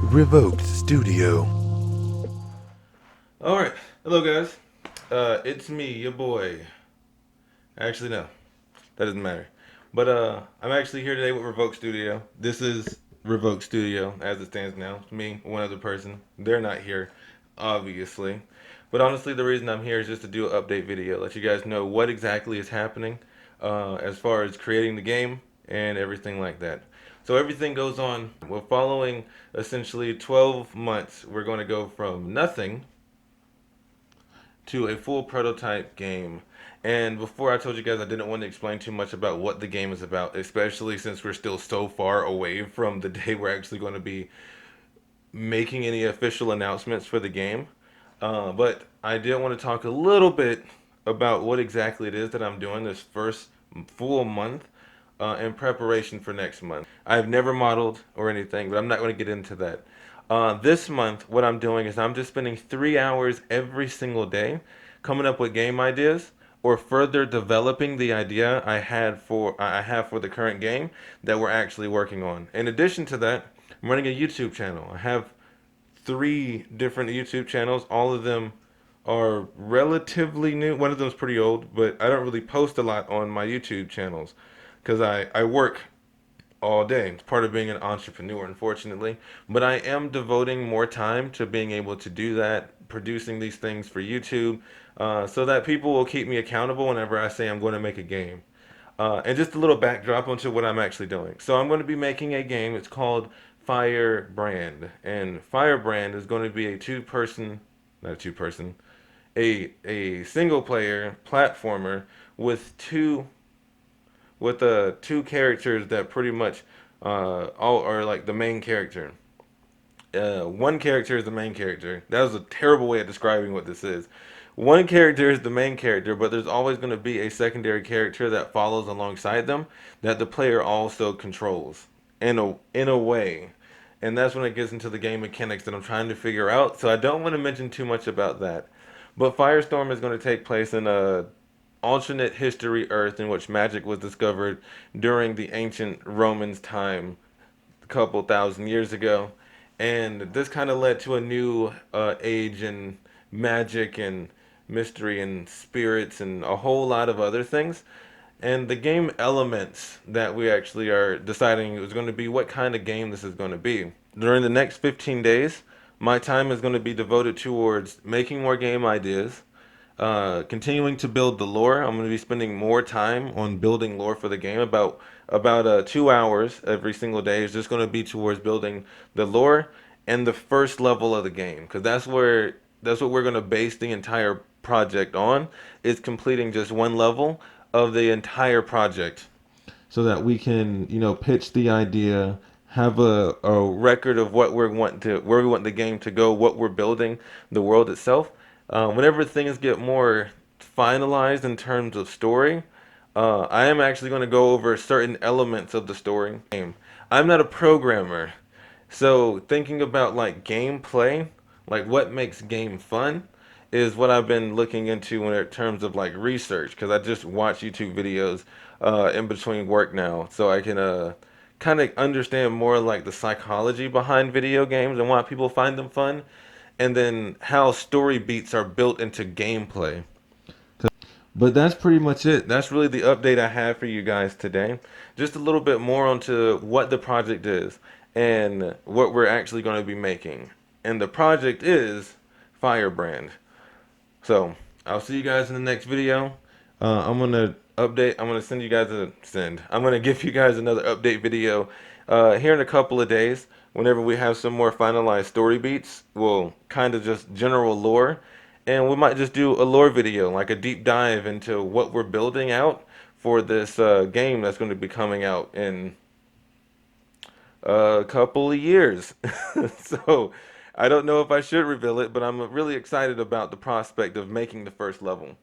Revoked Studio. All right, hello guys. It's me, your boy. Actually, no, that doesn't matter. But I'm actually here today with Revoke Studio. This is Revoke Studio as it stands now. It's me, one other person. They're not here, obviously. But honestly, the reason I'm here is just to do an update video, let you guys know what exactly is happening as far as creating the game and everything like that. So everything goes on. We're following essentially 12 months. We're going to go from nothing to a full prototype game. And before I told you guys I didn't want to explain too much about what the game is about, especially since we're still so far away from the day we're actually going to be making any official announcements for the game. But I did want to talk a little bit about what exactly it is that I'm doing this first full month in preparation for next month. I've never modeled or anything, but I'm not going to get into that. This month, what I'm doing is I'm just spending 3 hours every single day coming up with game ideas or further developing the idea I have for the current game that we're actually working on. In addition to that, I'm running a YouTube channel. I have three different YouTube channels. All of them are relatively new. One of them is pretty old, but I don't really post a lot on my YouTube channels because I work all day. It's part of being an entrepreneur, unfortunately. But I am devoting more time to being able to do that, producing these things for YouTube, so that people will keep me accountable whenever I say I'm going to make a game. And just a little backdrop onto what I'm actually doing. So I'm going to be making a game. It's called Firebrand, and Firebrand is going to be a two-person, not a two-person, a single-player platformer with two characters that pretty much all are like the main character. One character is the main character. That was a terrible way of describing what this is. One character is the main character, but there's always going to be a secondary character that follows alongside them that the player also controls in a way. And that's when it gets into the game mechanics that I'm trying to figure out. So I don't want to mention too much about that. But Firestorm is going to take place in a alternate history Earth in which magic was discovered during the ancient Romans time a couple thousand years ago. And this kind of led to a new age in magic and mystery and spirits and a whole lot of other things. And the game elements that we actually are deciding is going to be what kind of game this is going to be. During the next 15 days, my time is going to be devoted towards making more game ideas, continuing to build the lore. I'm going to be spending more time on building lore for the game. About 2 hours every single day is just going to be towards building the lore and the first level of the game, because that's what we're going to base the entire project on, is completing just one level of the entire project so that we can, pitch the idea, have a record of what we're wanting to, where we want the game to go, what we're building, the world itself. Whenever things get more finalized in terms of story, I am actually going to go over certain elements of the story. I'm not a programmer, so thinking about like gameplay, like what makes game fun, is what I've been looking into in terms of like research. Because I just watch YouTube videos in between work now, so I can kind of understand more like the psychology behind video games and why people find them fun, and then how story beats are built into gameplay. But that's pretty much it. That's really the update I have for you guys today. Just a little bit more onto what the project is and what we're actually going to be making. And the project is Firebrand. So I'll see you guys in the next video. I'm gonna update. I'm gonna send you guys a send. I'm gonna give you guys another update video here in a couple of days. Whenever we have some more finalized story beats, we'll kind of just general lore, and we might just do a lore video, like a deep dive into what we're building out for this game that's going to be coming out in a couple of years. So I don't know if I should reveal it, but I'm really excited about the prospect of making the first level.